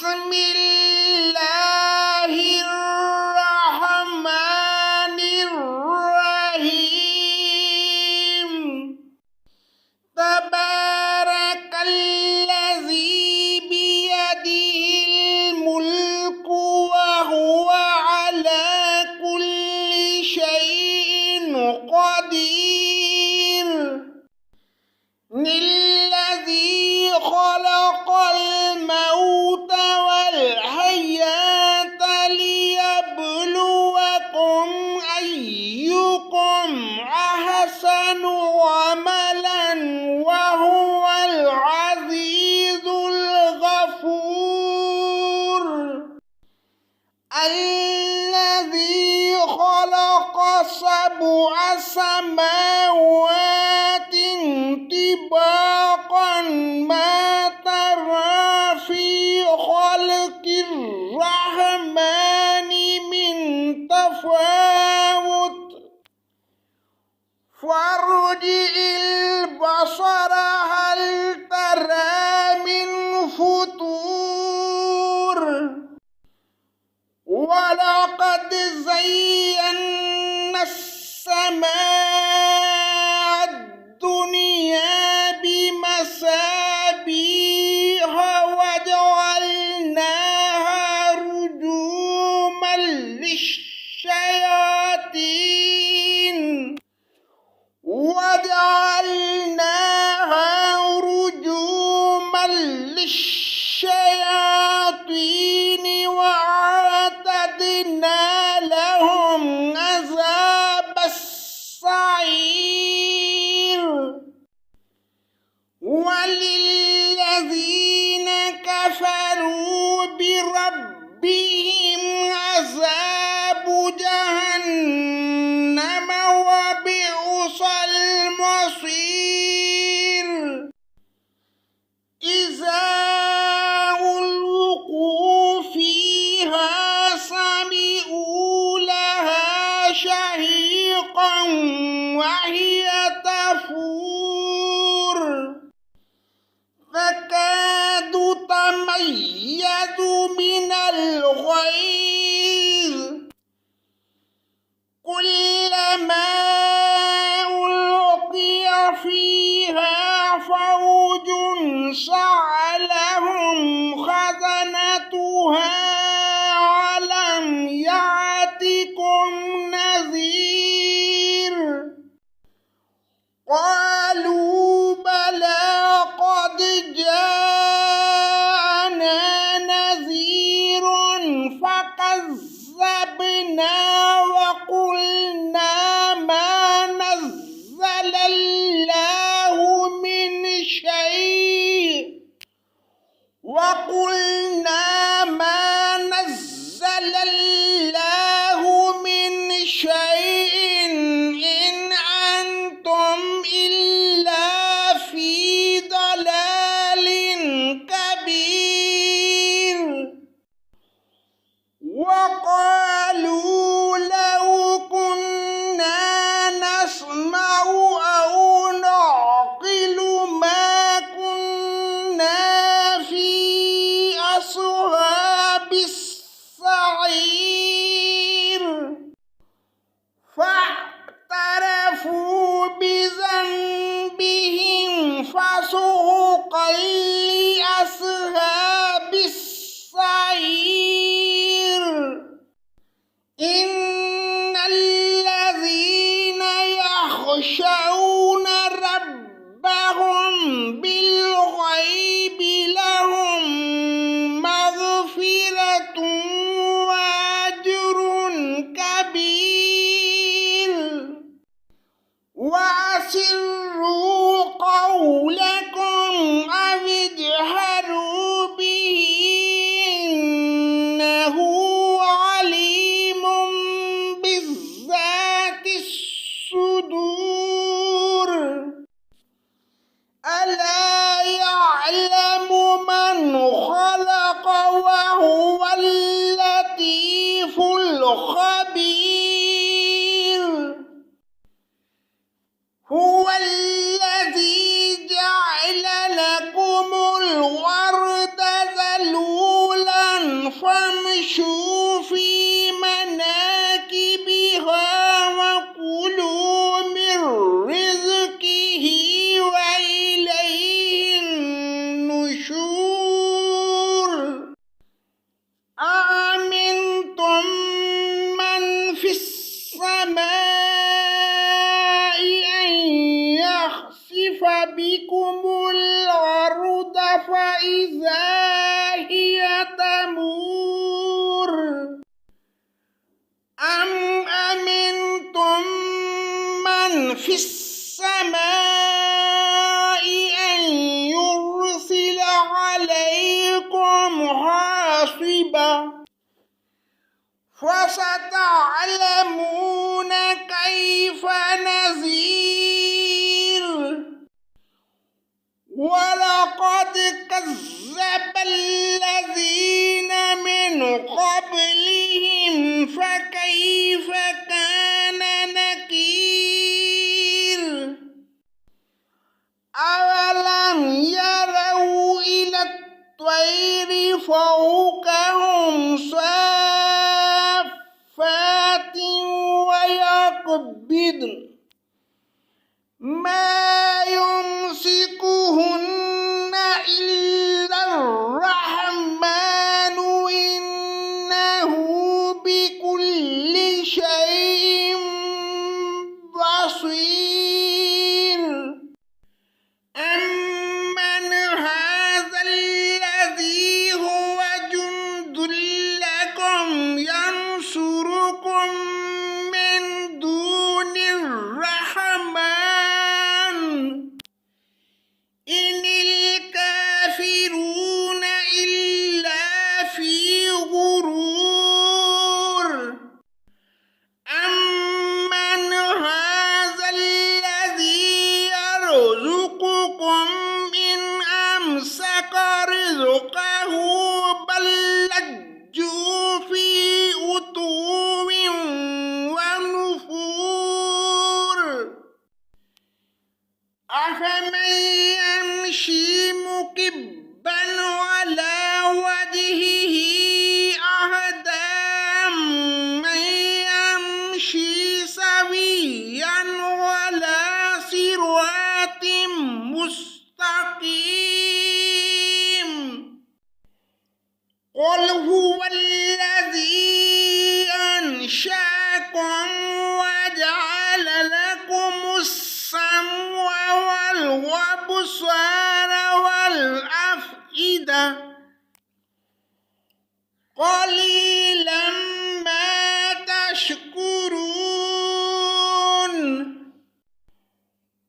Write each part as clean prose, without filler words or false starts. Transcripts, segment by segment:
بسم الله الرحمن الرحيم تبارك الذي بيده الملك وهو على كل شيء قدير الذي خلق الموت والحياة ليبلوكم أيكم أحسن عملا وهو العزيز الغفور الذي خلق 7 سماوات طباقا ما ترى في خلق الرحمن من تفاوت فارجع البصر هل ترى من فطور ولقد زينا السماء الدنيا بمصابيح وجعلناها رجوما للشياطين وأعتدنا لهم عذاب السعير وللذين كفروا بربهم عذاب جهنم وبئس المصير إذا ألقوا فيها سمعوا لها شهيقا وهي تفور تكاد تميز من الغيظ كلما ألقي فيها فوج سألهم خزنتها ألم يأتكم نذير قالوا بلى قد جاءنا نذير فكذبنا وقلنا ما نزل الله من شيء الربا فستعلمون كيف نذير ولقد كذب الذين من قبلهم فكيف كان نكير أولم يروا إلى الطير فوقهم صافات ويقبضن ما يمسكهن إلا الرحمن إنه بكل شيء بصير أمن هذا الذي هو جند لكم ينصركم من دون الرحمن إن الكافرون إلا في غرور أمن هذا الذي يرزقكم إن أمسك رزقه بل لجوا في عتو ونفور أفمن يمشي مكبا على وجهه أهدى أمن يمشي سويا على صراط مستقيم قل هو الذي أنشأكم وجعل لكم السمع والأبصار والأفئدة قليلا ما تشكرون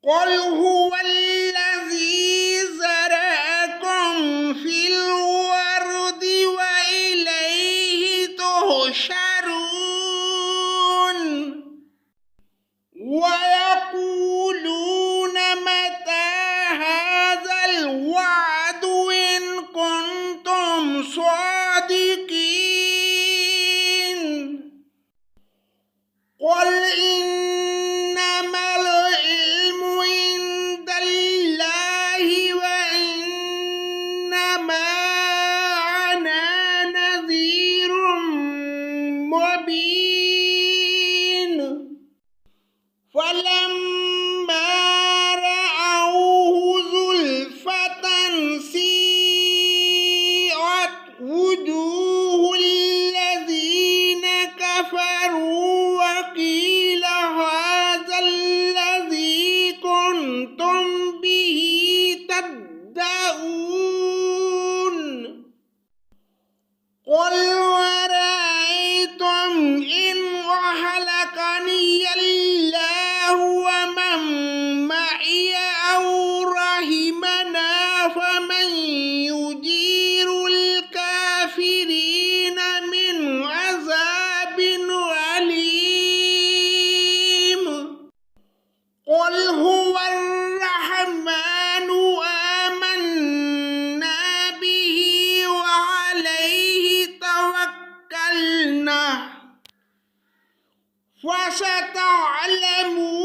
قل هو الذي زرعكم في الأرض وإليه تحشرون ويقولون متى هذا الوعد إن كنتم صادقين قل إنما العلم عند الله وإنما أنا نذير مبين فلما رأوه زلفة سيئت وجوه الذين كفروا وقيل هذا الذي كنتم به تدعون قل ورأيتم إن أهلكني الله ومن معي أو رحمنا فمن يجير الكافرين من عذاب أليم قل هو الرحمن آمنا به وعليه توكلنا فستعلمون